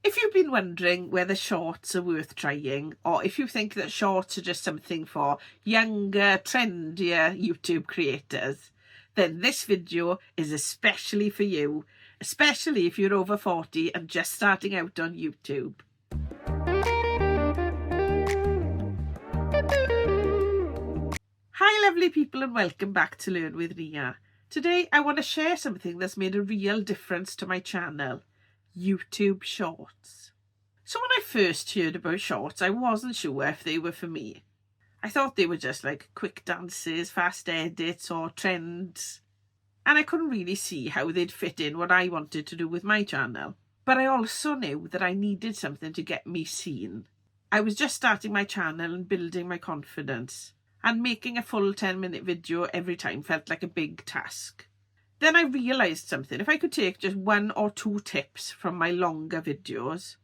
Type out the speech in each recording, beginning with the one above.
If you've been wondering whether shorts are worth trying, or if you think that shorts are just something for younger, trendier YouTube creators, then this video is especially for you, especially if you're over 40 and just starting out on YouTube. Hi lovely people, and welcome back to Learn with Nia. Today I want to share something that's made a real difference to my channel: YouTube Shorts. So when I first heard about shorts, I wasn't sure if they were for me. I thought they were just like quick dances, fast edits or trends, and I couldn't really see how they'd fit in what I wanted to do with my channel. But I also knew that I needed something to get me seen. I was just starting my channel and building my confidence, and making a full 10-minute video every time felt like a big task. Then I realised something. If I could take just 1 or 2 tips from my longer videos,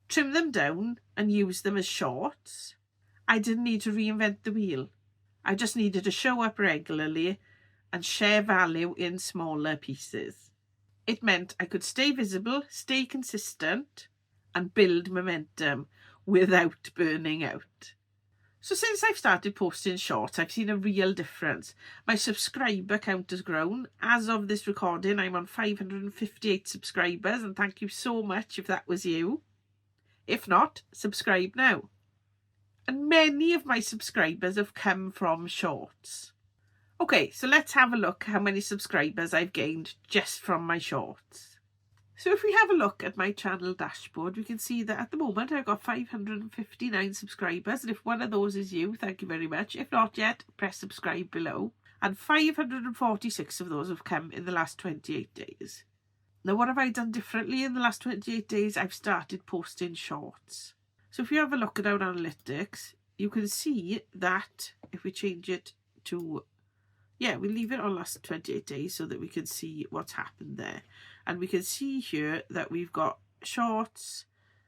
trim them down and use them as shorts, I didn't need to reinvent the wheel. I just needed to show up regularly and share value in smaller pieces. It meant I could stay visible, stay consistent, and build momentum without burning out. So since I've started posting shorts, I've seen a real difference. My subscriber count has grown. As of this recording, I'm on 558 subscribers, and thank you so much if that was you. If not, subscribe now. And many of my subscribers have come from shorts. Okay, so let's have a look how many subscribers I've gained just from my shorts. So if we have a look at my channel dashboard, we can see that at the moment I've got 559 subscribers, and if one of those is you, thank you very much. If not yet, press subscribe below. And 546 of those have come in the last 28 days. Now, what have I done differently in the last 28 days? I've started posting shorts. So if you have a look at our analytics, you can see that if we change it to, we leave it on last 28 days so that we can see what's happened there. And we can see here that we've got shorts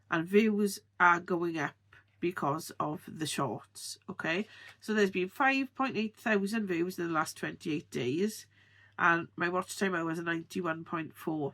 and views are going up because of the shorts. Okay, so there's been 5.8 thousand views in the last 28 days, and my watch time hours are 91.4,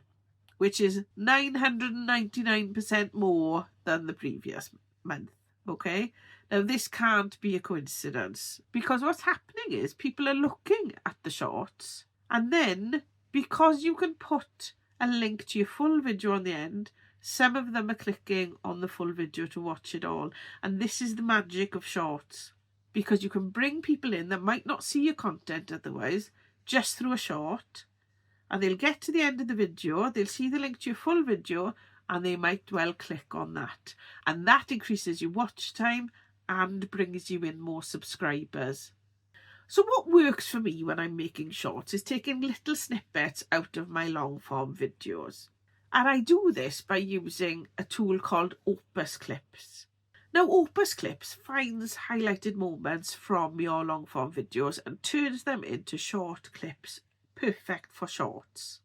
which is 999% more than the previous month. Okay, now this can't be a coincidence, because what's happening is people are looking at the shorts, and then because you can put a link to your full video on the end, some of them are clicking on the full video to watch it all. And this is the magic of shorts, because you can bring people in that might not see your content otherwise just through a short, and they'll get to the end of the video, they'll see the link to your full video, and they might well click on that, and that increases your watch time and brings you in more subscribers. So what works for me when I'm making shorts is taking little snippets out of my long form videos. And I do this by using a tool called Opus Clips. Now, Opus Clips finds highlighted moments from your long form videos and turns them into short clips, perfect for shorts.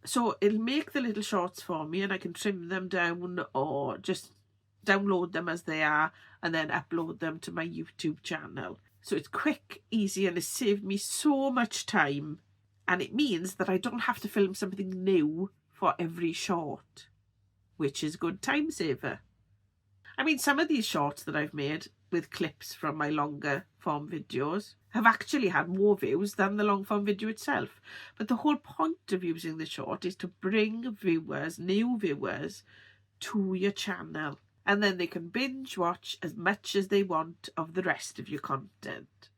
So it'll make the little shorts for me, and I can trim them down or just download them as they are and then upload them to my YouTube channel. So it's quick, easy, and it's saved me so much time. And it means that I don't have to film something new for every short, which is a good time saver. I mean, some of these shorts that I've made with clips from my longer form videos have actually had more views than the long form video itself. But the whole point of using the short is to bring viewers, new viewers, to your channel. And then they can binge watch as much as they want of the rest of your content.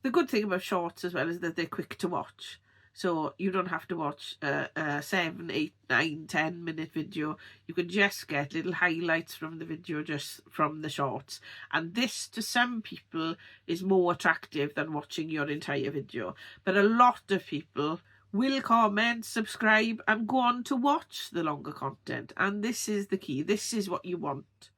The good thing about shorts as well is that they're quick to watch. So you don't have to watch a 7, 8, 9, 10 minute video. You can just get little highlights from the video just from the shorts. And this, to some people, is more attractive than watching your entire video. But a lot of people will comment, subscribe, and go on to watch the longer content. And this is the key. This is what you want.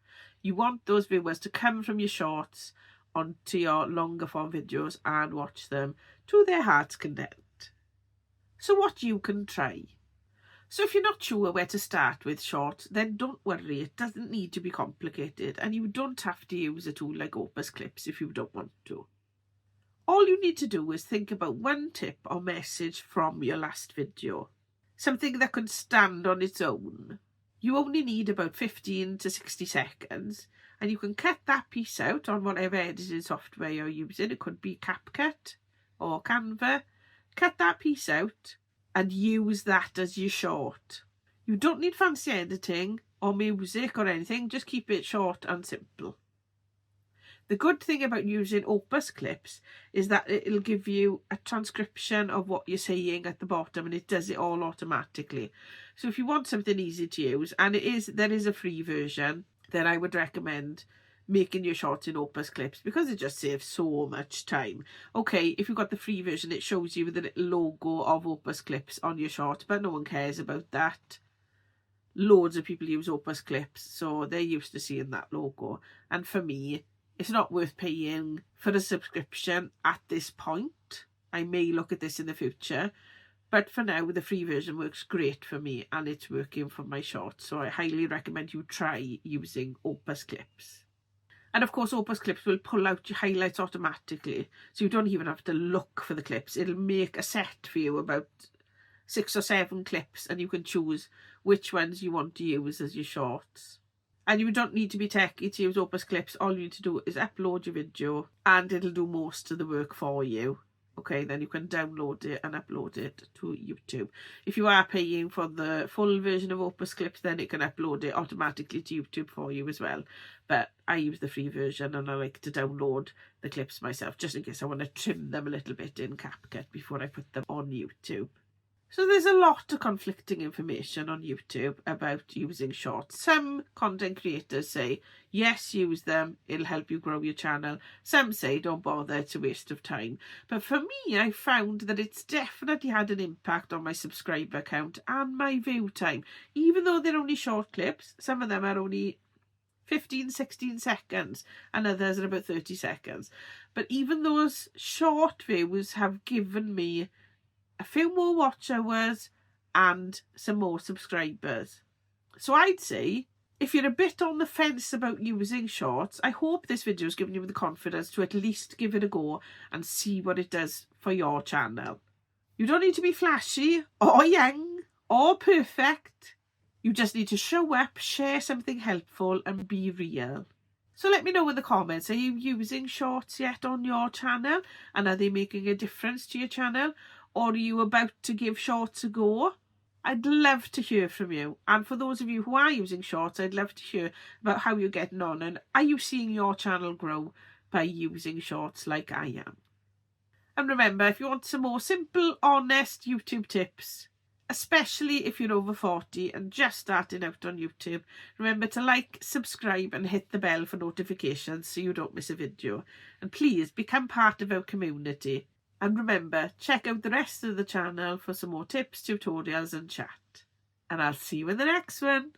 You want those viewers to come from your shorts onto your longer form videos and watch them to their heart's content. So what you can try. So if you're not sure where to start with shorts, then don't worry. It doesn't need to be complicated, and you don't have to use a tool like Opus Clips if you don't want to. All you need to do is think about one tip or message from your last video, something that could stand on its own. you only need about 15 to 60 seconds, and you can cut that piece out on whatever editing software you're using. It could be CapCut or Canva. Cut that piece out and use that as your short. You don't need fancy editing or music or anything, just keep it short and simple. The good thing about using Opus Clips is that it'll give you a transcription of what you're saying at the bottom, and it does it all automatically. So if you want something easy to use, and there is a free version, then I would recommend making your shorts in Opus Clips because it just saves so much time. Okay, if you've got the free version, it shows you the little logo of Opus Clips on your short, but no one cares about that. Loads of people use Opus Clips, so they're used to seeing that logo. And for me, it's not worth paying for a subscription at this point. I may look at this in the future, but for now, the free version works great for me and it's working for my shorts. So I highly recommend you try using Opus Clips. And of course, Opus Clips will pull out your highlights automatically, so you don't even have to look for the clips. It'll make a set for you, about 6 or 7 clips, and you can choose which ones you want to use as your shorts. And you don't need to be techie to use Opus Clips. All you need to do is upload your video and it'll do most of the work for you. Okay, then you can download it and upload it to YouTube. If you are paying for the full version of Opus Clips, then it can upload it automatically to YouTube for you as well. But I use the free version and I like to download the clips myself, just in case I want to trim them a little bit in CapCut before I put them on YouTube. So there's a lot of conflicting information on YouTube about using shorts. Some content creators say, yes, use them, it'll help you grow your channel. Some say, don't bother, it's a waste of time. But for me, I found that it's definitely had an impact on my subscriber count and my view time. Even though they're only short clips, some of them are only 15, 16 seconds and others are about 30 seconds. But even those short views have given me a few more watch hours and some more subscribers. So I'd say, if you're a bit on the fence about using shorts, I hope this video has given you the confidence to at least give it a go and see what it does for your channel. You don't need to be flashy or young or perfect. You just need to show up, share something helpful and be real. So let me know in the comments, are you using shorts yet on your channel? And are they making a difference to your channel? Or are you about to give shorts a go? I'd love to hear from you. And for those of you who are using shorts, I'd love to hear about how you're getting on. And are you seeing your channel grow by using shorts like I am? And remember, if you want some more simple, honest YouTube tips, especially if you're over 40 and just starting out on YouTube, remember to like, subscribe and hit the bell for notifications so you don't miss a video. And please become part of our community. And remember, check out the rest of the channel for some more tips, tutorials and chat. And I'll see you in the next one.